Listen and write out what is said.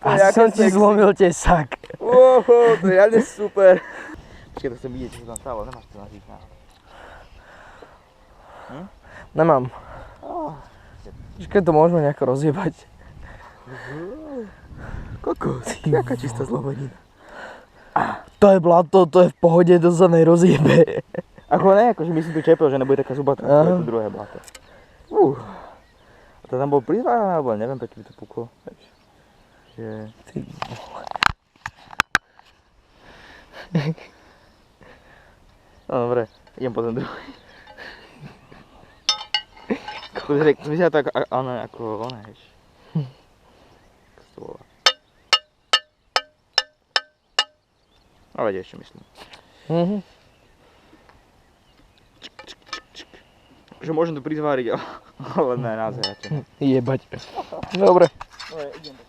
Asi som ti zlomil tesák. To je reálne super. Počkej, to chcem vidieť, čo sa tam stalo, nemáš to nažiť náhodou. Nemám. Počkaj, to môžeme nejako rozjebať. Kokos, jaká čistá zlomenina. To je blato, to je v pohode, to sa nerozjebe. Ako ne, akože my si tu čepil, že nebude taká zubatá, ako je to druhé blato. A to tam bol prizvárané, alebo neviem, prečo by to puklo. Že... Ty vole. No dobre, idem po ten druhý. To vyzerá to ako oné, vieš. Ako to volá. Ale ešte myslím. Že môžem to prizváriť, ale ne, naozaj. Jebať. Dobre. Dobre, idem.